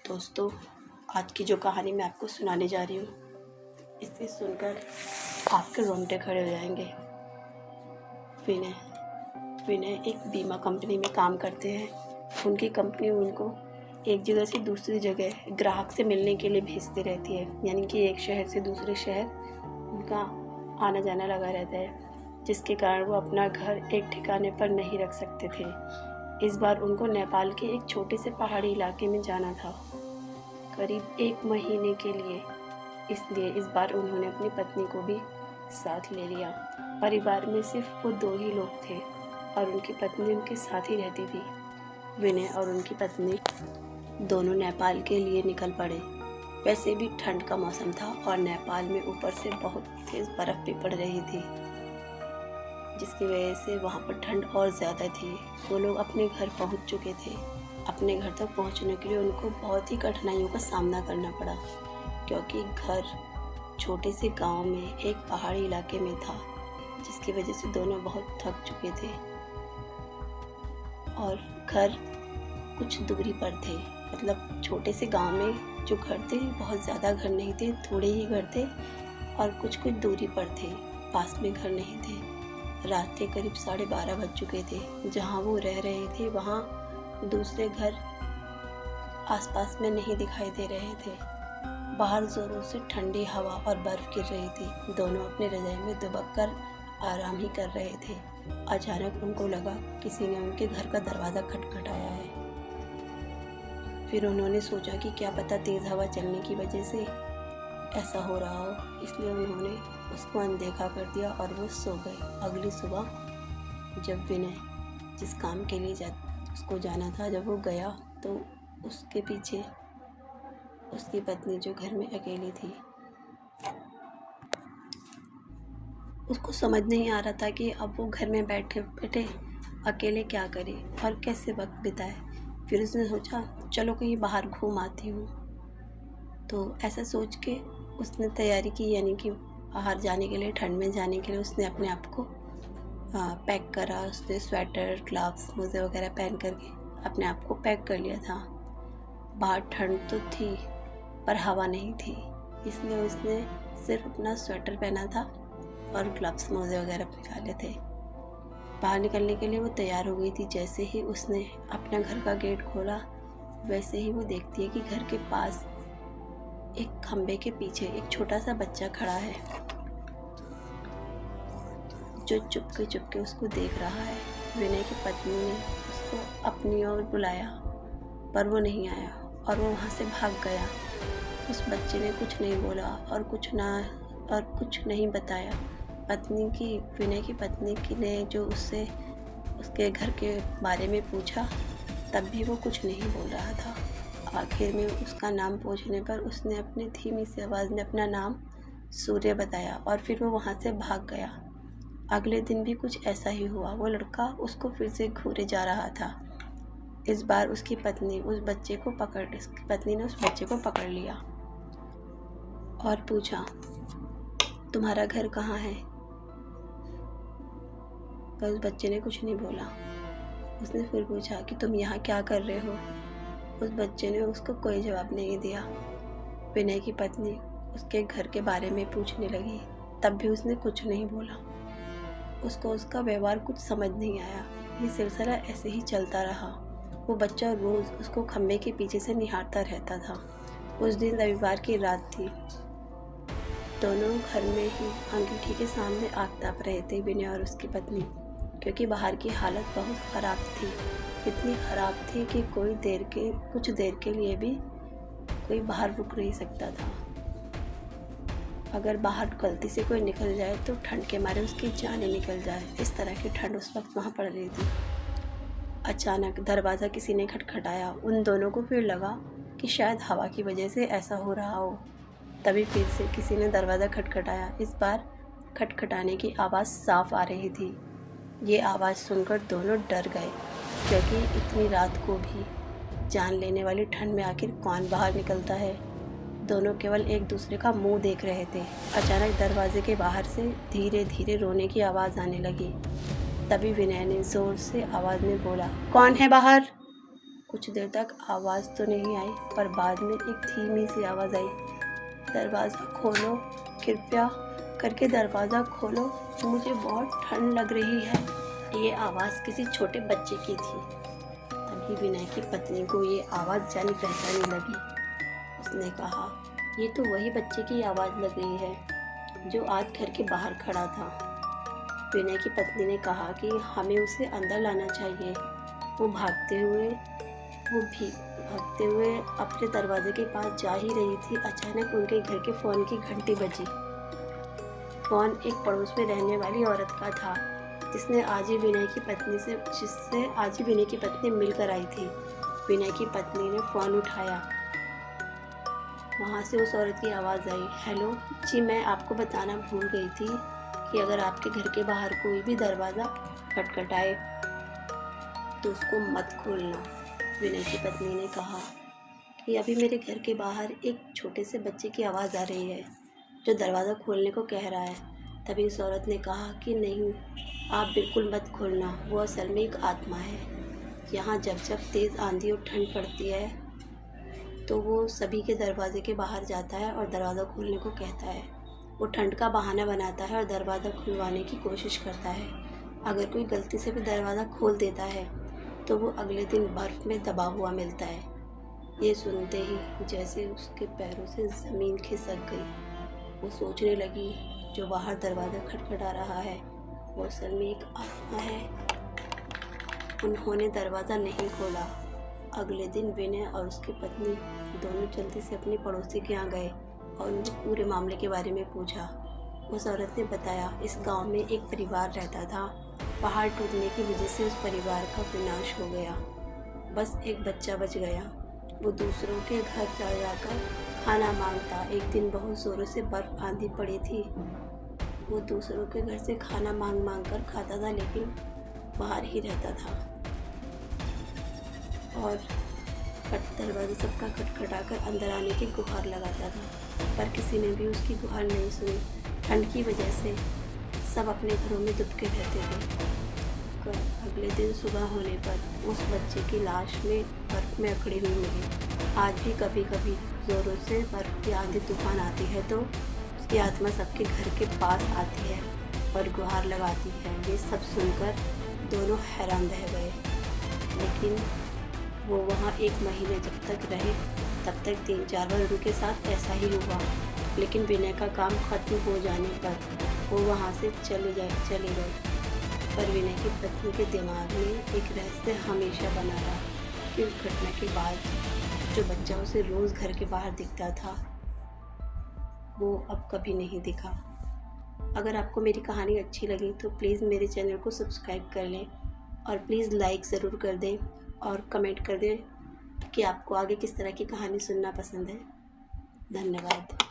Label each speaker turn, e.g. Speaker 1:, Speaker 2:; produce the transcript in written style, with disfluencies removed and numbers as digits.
Speaker 1: दोस्तों, आज की जो कहानी मैं आपको सुनाने जा रही हूँ, इसे सुनकर आपके रोंगटे खड़े हो जाएंगे। विनय एक बीमा कंपनी में काम करते हैं। उनकी कंपनी उनको एक जगह से दूसरी जगह ग्राहक से मिलने के लिए भेजती रहती है, यानी कि एक शहर से दूसरे शहर उनका आना जाना लगा रहता है, जिसके कारण वो अपना घर एक ठिकाने पर नहीं रख सकते थे। इस बार उनको नेपाल के एक छोटे से पहाड़ी इलाके में जाना था, करीब 1 महीने के लिए। इसलिए इस बार उन्होंने अपनी पत्नी को भी साथ ले लिया। परिवार में सिर्फ वो 2 ही लोग थे और उनकी पत्नी उनके साथ ही रहती थी। विनय और उनकी पत्नी दोनों नेपाल के लिए निकल पड़े। वैसे भी ठंड का मौसम था और नेपाल में ऊपर से बहुत तेज़ बर्फ़ भी पड़ रही थी, जिसकी वजह से वहाँ पर ठंड और ज़्यादा थी। वो लोग अपने घर पहुँच चुके थे। अपने घर तक पहुँचने के लिए उनको बहुत ही कठिनाइयों का सामना करना पड़ा, क्योंकि घर छोटे से गांव में एक पहाड़ी इलाके में था, जिसकी वजह से दोनों बहुत थक चुके थे। और घर कुछ दूरी पर थे, मतलब छोटे से गांव में जो घर थे बहुत ज़्यादा घर नहीं थे, थोड़े ही घर थे और कुछ दूरी पर थे, पास में घर नहीं थे। रात के करीब 12:30 बज चुके थे। जहाँ वो रह रहे थे वहाँ दूसरे घर आसपास में नहीं दिखाई दे रहे थे। बाहर ज़ोरों से ठंडी हवा और बर्फ़ गिर रही थी। दोनों अपने रज़ाई में दुबक कर आराम ही कर रहे थे। अचानक उनको लगा किसी ने उनके घर का दरवाज़ा खटखटाया है। फिर उन्होंने सोचा कि क्या पता तेज़ हवा चलने की वजह से ऐसा हो रहा हो, इसलिए उन्होंने उसको अनदेखा कर दिया और वो सो गए। अगली सुबह जब विनय जिस काम के लिए उसको जाना था, जब वो गया तो उसके पीछे उसकी पत्नी जो घर में अकेली थी, उसको समझ नहीं आ रहा था कि अब वो घर में बैठे बैठे अकेले क्या करे और कैसे वक्त बिताए। फिर उसने सोचा चलो कहीं बाहर घूम आती हूँ। तो ऐसा सोच के उसने तैयारी की, यानी कि बाहर जाने के लिए, ठंड में जाने के लिए उसने अपने आप को पैक करा। उसने स्वेटर, ग्लव्स, मोजे वगैरह पहन करके अपने आप को पैक कर लिया था। बाहर ठंड तो थी पर हवा नहीं थी, इसलिए उसने सिर्फ अपना स्वेटर पहना था और ग्लव्स, मोजे वगैरह निकाले थे। बाहर निकलने के लिए वो तैयार हो गई थी। जैसे ही उसने अपना घर का गेट खोला, वैसे ही वो देखती है कि घर के पास एक खंबे के पीछे एक छोटा सा बच्चा खड़ा है, जो चुपके चुपके उसको देख रहा है। विनय की पत्नी ने उसको अपनी ओर बुलाया, पर वो नहीं आया और वो वहाँ से भाग गया। उस बच्चे ने कुछ नहीं बोला और कुछ नहीं बताया। विनय की पत्नी ने जो उससे उसके घर के बारे में पूछा, तब भी वो कुछ नहीं बोल रहा था। आखिर में उसका नाम पूछने पर उसने अपनी धीमी सी आवाज़ में अपना नाम सूर्य बताया और फिर वो वहाँ से भाग गया। अगले दिन भी कुछ ऐसा ही हुआ। वो लड़का उसको फिर से घूरे जा रहा था। इस बार उसकी पत्नी ने उस बच्चे को पकड़ लिया और पूछा, तुम्हारा घर कहाँ है? पर उस बच्चे ने कुछ नहीं बोला। उसने फिर पूछा कि तुम यहाँ क्या कर रहे हो? उस बच्चे ने उसको कोई जवाब नहीं दिया। विनय की पत्नी उसके घर के बारे में पूछने लगी, तब भी उसने कुछ नहीं बोला। उसको उसका व्यवहार कुछ समझ नहीं आया। ये सिलसिला ऐसे ही चलता रहा। वो बच्चा रोज़ उसको खंबे के पीछे से निहारता रहता था। उस दिन रविवार की रात थी। दोनों घर में ही अंगीठी के सामने आग ताप रहे थे, विनय और उसकी पत्नी, क्योंकि बाहर की हालत बहुत ख़राब थी। इतनी ख़राब थी कि कुछ देर के लिए भी कोई बाहर रुक नहीं सकता था। अगर बाहर गलती से कोई निकल जाए तो ठंड के मारे उसकी जान ही निकल जाए। इस तरह की ठंड उस वक्त वहाँ पड़ रही थी। अचानक दरवाज़ा किसी ने खटखटाया। उन दोनों को फिर लगा कि शायद हवा की वजह से ऐसा हो रहा हो। तभी फिर से किसी ने दरवाज़ा खटखटाया। इस बार खटखटाने की आवाज़ साफ आ रही थी। ये आवाज़ सुनकर दोनों डर गए, क्योंकि इतनी रात को भी जान लेने वाली ठंड में आखिर कौन बाहर निकलता है। दोनों केवल एक दूसरे का मुंह देख रहे थे। अचानक दरवाजे के बाहर से धीरे धीरे रोने की आवाज़ आने लगी। तभी विनय ने ज़ोर से आवाज़ में बोला, कौन है बाहर? कुछ देर तक आवाज़ तो नहीं आई, पर बाद में एक धीमी सी आवाज़ आई, दरवाज़ा खोलो, कृपया करके दरवाज़ा खोलो, मुझे बहुत ठंड लग रही है। ये आवाज़ किसी छोटे बच्चे की थी। तभी विनय की पत्नी को ये आवाज़ जानी पहचानी लगी। उसने कहा, ये तो वही बच्चे की आवाज़ लग रही है जो आज घर के बाहर खड़ा था। विनय की पत्नी ने कहा कि हमें उसे अंदर लाना चाहिए। वो भागते हुए अपने दरवाजे के पास जा ही रही थी, अचानक उनके घर के फ़ोन की घंटी बजी। फ़ोन एक पड़ोस में रहने वाली औरत का था, जिससे आज ही विनय की पत्नी मिलकर आई थी। विनय की पत्नी ने फ़ोन उठाया। वहाँ से उस औरत की आवाज़ आई, हेलो जी, मैं आपको बताना भूल गई थी कि अगर आपके घर के बाहर कोई भी दरवाज़ा खटखटाए तो उसको मत खोलना। विनय की पत्नी ने कहा कि अभी मेरे घर के बाहर एक छोटे से बच्चे की आवाज़ आ रही है जो दरवाज़ा खोलने को कह रहा है। तभी उस औरत ने कहा कि नहीं, आप बिल्कुल मत खोलना, वो असल में एक आत्मा है। यहाँ जब जब तेज़ आंधी और ठंड पड़ती है तो वो सभी के दरवाजे के बाहर जाता है और दरवाज़ा खोलने को कहता है। वो ठंड का बहाना बनाता है और दरवाज़ा खुलवाने की कोशिश करता है। अगर कोई गलती से भी दरवाज़ा खोल देता है तो वो अगले दिन बर्फ़ में दबा हुआ मिलता है। ये सुनते ही जैसे उसके पैरों से ज़मीन खिसक गई। वो सोचने लगी, जो बाहर दरवाज़ा खटखटा रहा है वो असल में एक आत्मा है। उन्होंने दरवाज़ा नहीं खोला। अगले दिन विनय और उसकी पत्नी दोनों जल्दी से अपने पड़ोसी के यहाँ गए और उन्हें पूरे मामले के बारे में पूछा। उस औरत ने बताया, इस गांव में एक परिवार रहता था। पहाड़ टूटने की वजह से उस परिवार का विनाश हो गया। बस एक बच्चा बच गया। वो दूसरों के घर जा जाकर खाना मांगता। एक दिन बहुत ज़ोरों से बर्फ़ आंधी पड़ी थी। वो दूसरों के घर से खाना मांग कर खाता था, लेकिन बाहर ही रहता था और दरवाज़ा सबका खटखटाकर अंदर आने की गुहार लगाता था, पर किसी ने भी उसकी गुहार नहीं सुनी। ठंड की वजह से सब अपने घरों में दुबके रहते थे। अगले दिन सुबह होने पर उस बच्चे की लाश में बर्फ़ में अकड़ी हुई मिली। आज भी कभी कभी ज़ोरों से बर्फ़ की आंधी तूफान आती है तो उसकी आत्मा सबके घर के पास आती है और गुहार लगाती है। ये सब सुनकर दोनों हैरान रह गए, लेकिन वो वहाँ 1 महीने जब तक रहे तब तक 3-4 बार उनके साथ ऐसा ही हुआ। लेकिन विनय का काम ख़त्म हो जाने पर वो वहाँ से चले गए। पर विनय की पत्नी के दिमाग में एक रहस्य हमेशा बना रहा कि उस घटना के बाद जो बच्चा उसे रोज़ घर के बाहर दिखता था वो अब कभी नहीं दिखा। अगर आपको मेरी कहानी अच्छी लगी तो प्लीज़ मेरे चैनल को सब्सक्राइब कर लें और प्लीज़ लाइक ज़रूर कर दें और कमेंट कर दें कि आपको आगे किस तरह की कहानी सुनना पसंद है। धन्यवाद।